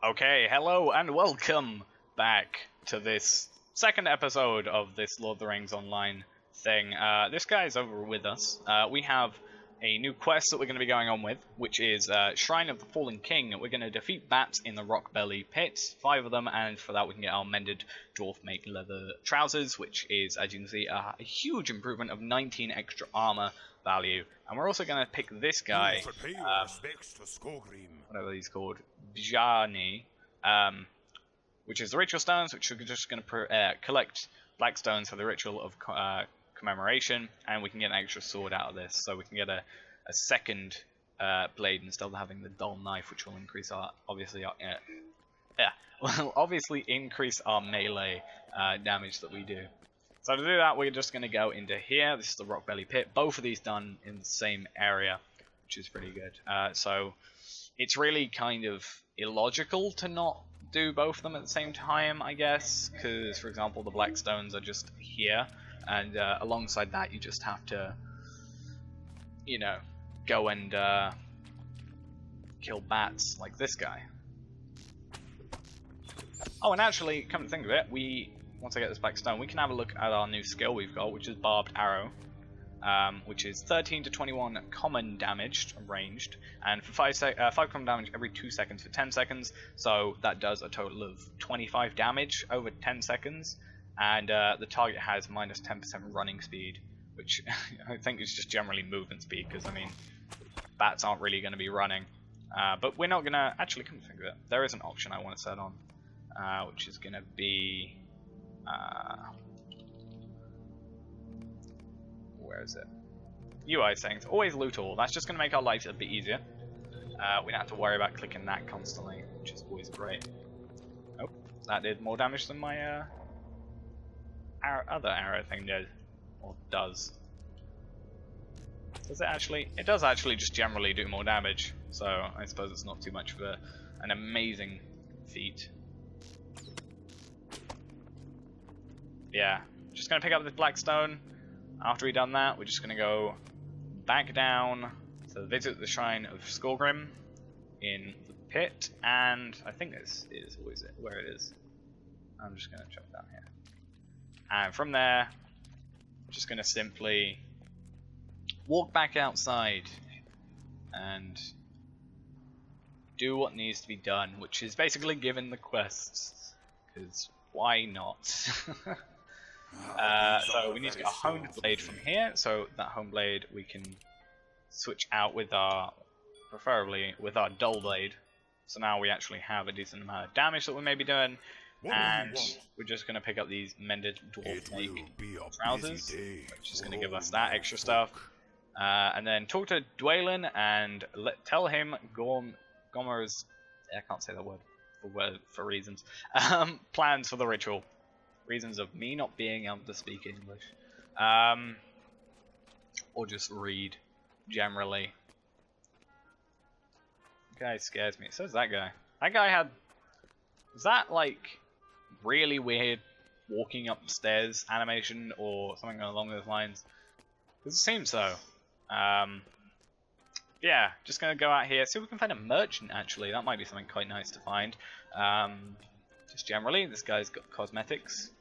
Okay, hello and welcome back to this second episode of this Lord of the Rings Online thing. This guy's over with us. We have a new quest that we're going to be going on with, which is Shrine of the Fallen King. We're going to defeat bats in the rock belly pit, 5 of them, and for that we can get our mended dwarf make leather trousers, which is, as you can see, a huge improvement of 19 extra armor value. And we're also going to pick this guy, whatever he's called, Bjarni, which is the ritual stones, which we're just going to collect black stones for the ritual of commemoration, and we can get an extra sword out of this, so we can get a second blade instead of having the dull knife, which will increase our obviously increase our melee damage that we do. So to do that, we're just going to go into here. This is the rock belly pit. Both of these done in the same area, which is pretty good. So it's really kind of illogical to not do both of them at the same time, I guess, because, for example, the black stones are just here, and alongside that you just have to, you know, go and kill bats like this guy. Oh, and actually, come to think of it, once I get this black stone, we can have a look at our new skill we've got, which is Barbed Arrow, which is 13 to 21 common damage ranged, and for 5 common damage every 2 seconds for 10 seconds, so that does a total of 25 damage over 10 seconds, and the target has minus 10% running speed, which I think is just generally movement speed, because, I mean, bats aren't really going to be running. But we're not going to, actually, come to think of it, there is an option I want to set on, which is going to be, where is it? UI settings, always loot all. That's just going to make our life a bit easier. We don't have to worry about clicking that constantly, which is always great. Oh, that did more damage than my other arrow thing did, or does. Does it actually? It does actually just generally do more damage, so I suppose it's not too much of an amazing feat. Yeah, just gonna pick up this black stone. After we've done that, we're just gonna go back down to visit the Shrine of Skorgrim in the pit, and I think this is where it is. I'm just gonna jump down here. And from there, I'm just going to simply walk back outside and do what needs to be done, which is basically given the quests, because why not? So we need to get a honed blade from here, so that honed blade we can switch out with preferably with our dull blade. So now we actually have a decent amount of damage that we may be doing. And we're just going to pick up these mended dwarf make trousers, which is going to give us that extra stuff. And then talk to Dwalin and tell him Gomer's, I can't say that word for reasons, plans for the ritual. Reasons of me not being able to speak English. Or just read, generally. The guy scares me. So does that guy. That guy had... Was that, like, really weird walking upstairs animation or something along those lines? Because it seems so. Yeah, just gonna go out here, see if we can find a merchant, actually. That might be something quite nice to find. Just generally, this guy's got cosmetics.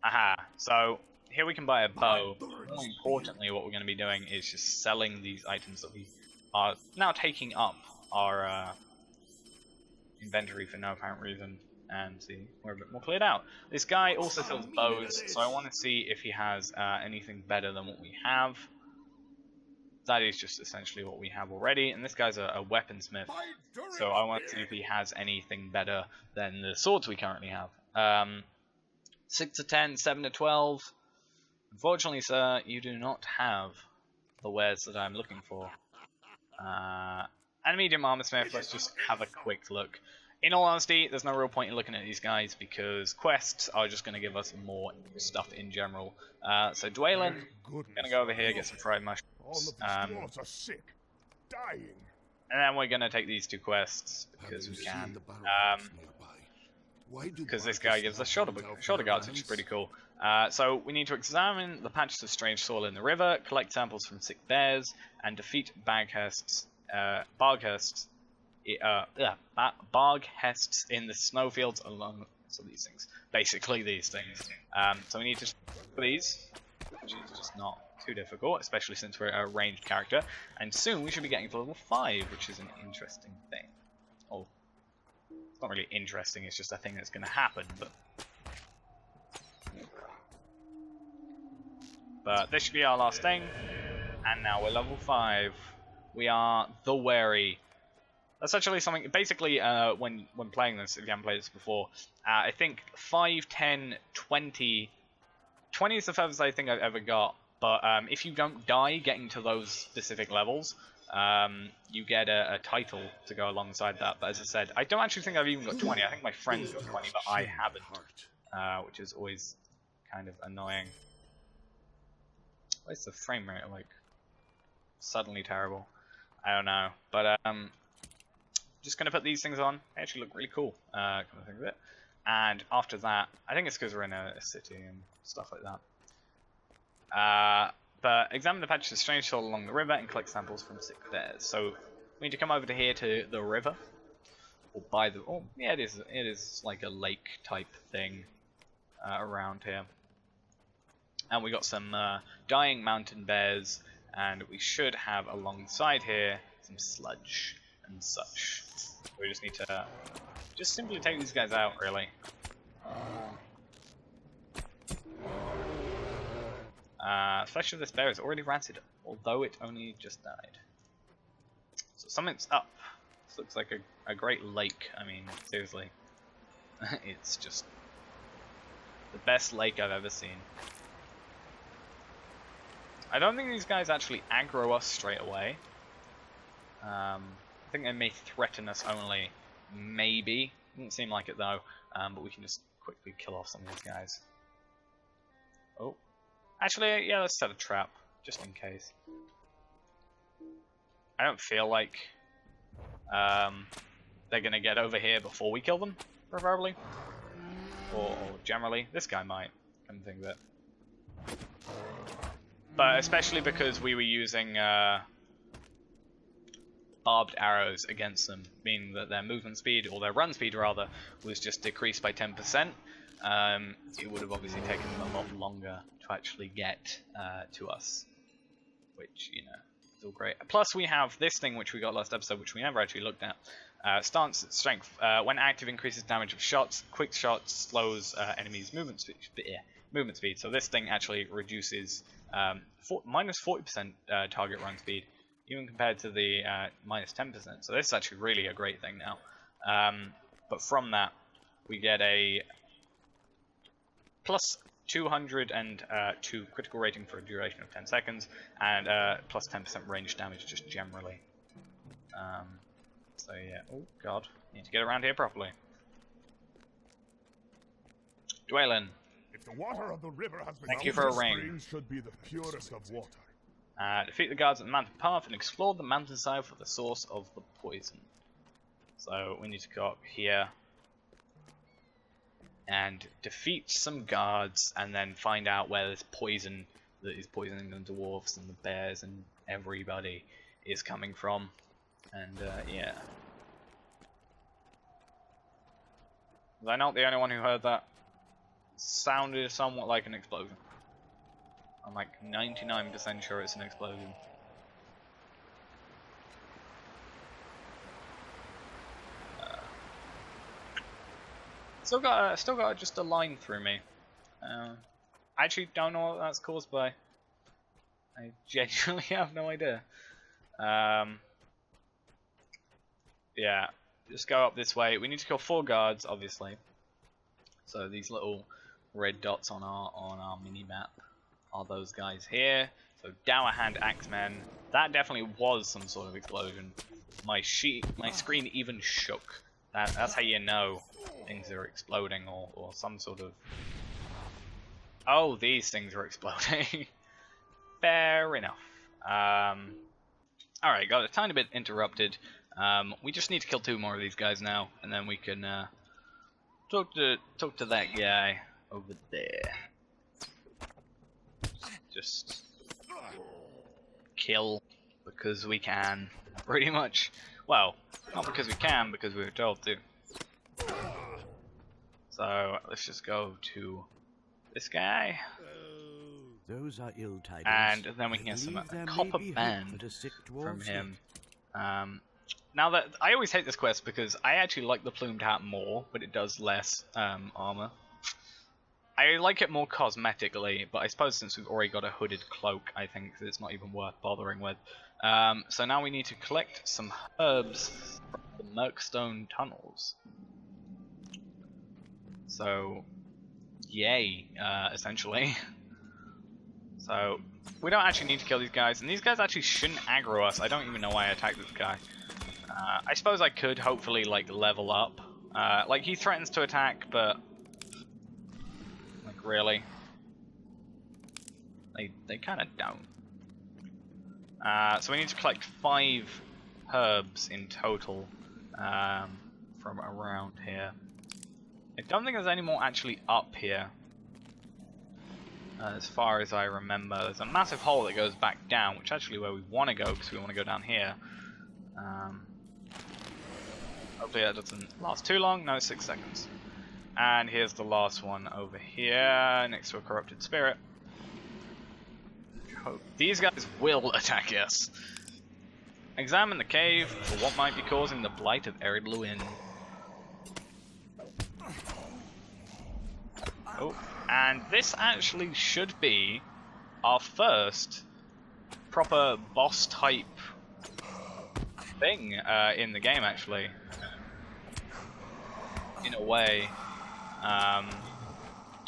Aha, so here we can buy a bow. More importantly, what we're going to be doing is just selling these items that we are now taking up our inventory for no apparent reason, and see, we're a bit more cleared out. This guy also sells bows, so I want to see if he has anything better than what we have. That is just essentially what we have already, and this guy's a weaponsmith, so I want to see if he has anything better than the swords we currently have. 6 to 10, 7 to 12. Unfortunately, sir, you do not have the wares that I'm looking for. And medium armor smith, let's just have a quick look. In all honesty, there's no real point in looking at these guys because quests are just going to give us more stuff in general. So Dwalin, I'm going to go over here, get some fried mushrooms. And then we're going to take these 2 quests because we can. Because this guy gives us shoulder guards, which is pretty cool. So we need to examine the patches of strange soil in the river, collect samples from sick bears, and defeat Barghursts Barg hests in the snowfields along. So these things, basically these things. So we need to for these, which is just not too difficult, especially since we're a ranged character. And soon we should be getting to level 5, which is an interesting thing. Oh, it's not really interesting. It's just a thing that's going to happen. But this should be our last thing. And now we're level 5. We are the Wary. That's actually something, basically, when playing this, if you haven't played this before, I think 5, 10, 20... 20 is the furthest I think I've ever got, but if you don't die getting to those specific levels, you get a title to go alongside that. But as I said, I don't actually think I've even got 20. I think my friends got 20, but I haven't, which is always kind of annoying. Why is the frame rate, like, suddenly terrible? I don't know, but just gonna put these things on. They actually look really cool. Come to think of it. And after that, I think it's because we're in a city and stuff like that. But examine the patches of strange soil along the river and collect samples from sick bears. So we need to come over to here to the river, or by the. Oh, yeah, it is. It is like a lake type thing around here. And we got some dying mountain bears, and we should have alongside here some sludge and such. We just need to just simply take these guys out, really. Flesh of this bear is already rancid, although it only just died. So something's up. This looks like a great lake. I mean, seriously. It's just the best lake I've ever seen. I don't think these guys actually aggro us straight away. I think they may threaten us only, maybe. Doesn't seem like it though, but we can just quickly kill off some of these guys. Oh. Actually, yeah, let's set a trap, just in case. I don't feel like they're gonna get over here before we kill them, preferably. Or generally. This guy might, come to think of it. But especially because we were using barbed arrows against them, meaning that their movement speed, or their run speed rather, was just decreased by 10%. It would have obviously taken them a lot longer to actually get to us, which, you know, is all great. Plus we have this thing which we got last episode, which we never actually looked at. Stance strength. When active, increases damage of shots. Quick shots slows enemies' movement speed. So this thing actually reduces minus 40% target run speed, even compared to the minus 10%. So this is actually really a great thing now. But from that, we get a plus 202 critical rating for a duration of 10 seconds, and plus 10% range damage just generally. So yeah, oh god, need to get around here properly. Dwaylen. If the water of the river has been Thank you for a ring. should be the purest of water. Defeat the guards at the mountain path and explore the mountainside for the source of the poison. So we need to go up here and defeat some guards, and then find out where this poison that is poisoning the dwarves and the bears and everybody is coming from. And yeah. Was I not the only one who heard that? Sounded somewhat like an explosion. I'm like 99% sure it's an explosion. Still got just a line through me. I actually don't know what that's caused by. I genuinely have no idea. Yeah, just go up this way. We need to kill 4 guards, obviously. So these little red dots on our mini map are those guys here. So Dower Hand Axemen. That definitely was some sort of explosion. My screen even shook. That's how you know things are exploding, or some sort of. Oh, these things are exploding. Fair enough. Alright, got a tiny bit interrupted. We just need to kill 2 more of these guys now, and then we can talk to that guy over there. Just kill because we can, pretty much. Well, not because we can, because we were told to. So let's just go to this guy. Those are ill tidings. And then we can get some copper band from him. Now that I always hate this quest because I actually like the plumed hat more, but it does less armor. I like it more cosmetically, but I suppose since we've already got a hooded cloak, I think that it's not even worth bothering with. So now we need to collect some herbs from the Merkstone tunnels. So, yay, essentially. So, we don't actually need to kill these guys, and these guys actually shouldn't aggro us. I don't even know why I attacked this guy. I suppose I could hopefully like level up. Like he threatens to attack, but like really, they kind of don't. So we need to collect 5 herbs in total from around here. I don't think there's any more actually up here. As far as I remember, there's a massive hole that goes back down, which is actually where we want to go because we want to go down here. Hopefully that doesn't last too long. No, 6 seconds. And here's the last one over here, next to a corrupted spirit. These guys will attack us. Examine the cave for what might be causing the blight of Eridluin. Oh, and this actually should be our first proper boss type thing in the game, actually. In a way,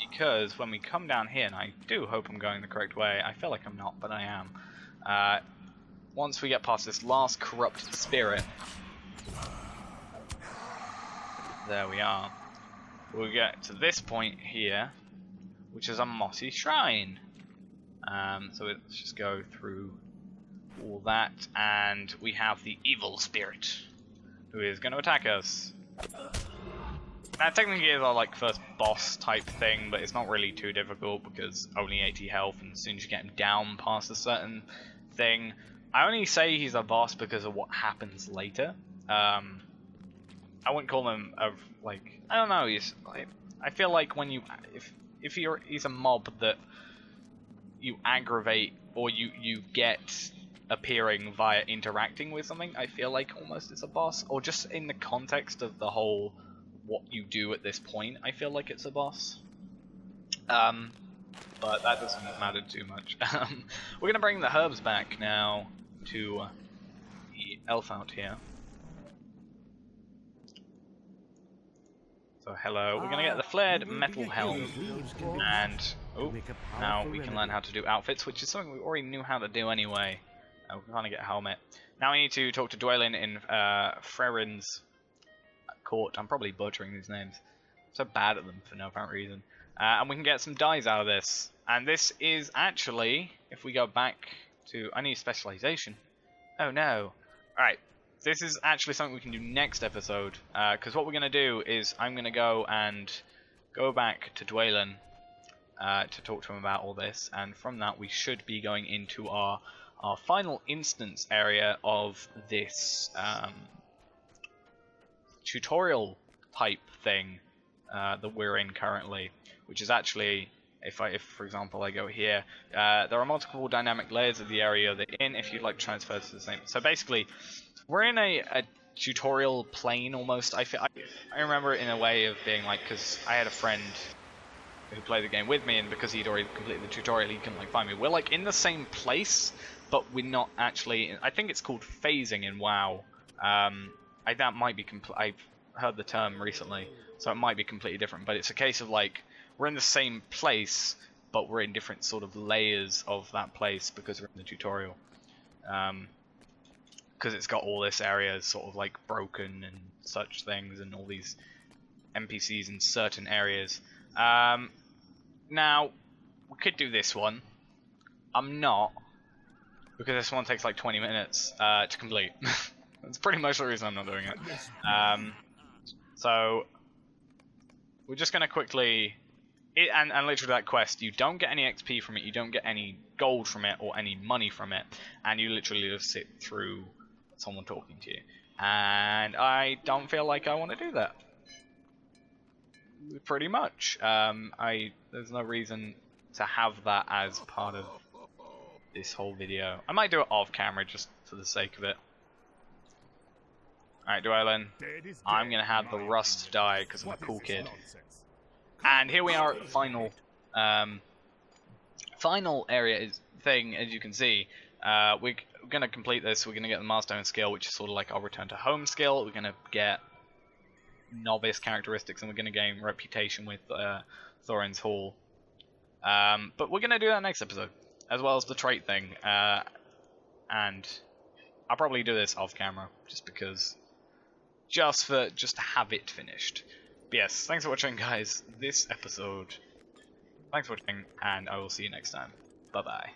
because when we come down here, and I do hope I'm going the correct way, I feel like I'm not, but I am. Once we get past this last corrupted spirit, there we are. We'll get to this point here, which is a mossy shrine. So let's just go through all that, and we have the evil spirit, who is going to attack us. Now, technically it's our like first boss type thing, but it's not really too difficult because only 80 health, and as soon as you get him down past a certain thing, I only say he's a boss because of what happens later. I wouldn't call him a like, I don't know. He's like, I feel like when you if he's a mob that you aggravate or you get appearing via interacting with something, I feel like almost it's a boss, or just in the context of the whole what you do at this point, I feel like it's a boss. But that doesn't matter too much. We're gonna bring the herbs back now to the elf out here. So hello, we're gonna get the flared metal helm, and oh, now we can learn how to do outfits, which is something we already knew how to do anyway. We're gonna get a helmet. Now we need to talk to Dwaylen in Frerin's court. I'm probably butchering these names. I'm so bad at them for no apparent reason. And we can get some dyes out of this. And this is actually, if we go back to, I need specialization. Oh no. Alright, this is actually something we can do next episode. Because what we're going to do is I'm going to go and go back to Dwaylen to talk to him about all this. And from that we should be going into our final instance area of this tutorial type thing that we're in currently, which is actually, if for example I go here, there are multiple dynamic layers of the area they're in if you'd like to transfer to the same. So basically we're in a tutorial plane almost. I remember it in a way of being like, because I had a friend who played the game with me, and because he'd already completed the tutorial he couldn't like find me. We're like in the same place, but we're not actually. I think it's called phasing in WoW. That might be I've heard the term recently, so it might be completely different, but it's a case of like we're in the same place but we're in different sort of layers of that place because we're in the tutorial, because it's got all this area sort of like broken and such things, and all these NPCs in certain areas. Now we could do this one. I'm not, because this one takes like 20 minutes to complete. That's pretty much the reason I'm not doing it. So we're just gonna quickly, and literally that quest, you don't get any XP from it, you don't get any gold from it or any money from it, and you literally just sit through someone talking to you. and I don't feel like I want to do that. Pretty much. There's no reason to have that as part of this whole video. I might do it off camera just for the sake of it. Alright, Dwarven. I'm gonna have the rust die because I'm a cool kid. And here we are at the final area thing, as you can see. We're gonna complete this. We're gonna get the milestone skill, which is sort of like our return to home skill. We're gonna get novice characteristics, and we're gonna gain reputation with Thorin's Hall. But we're gonna do that next episode, as well as the trait thing. And I'll probably do this off camera, just because, just to have it finished. But yes, thanks for watching, guys. This episode. Thanks for watching, and I will see you next time. Bye bye.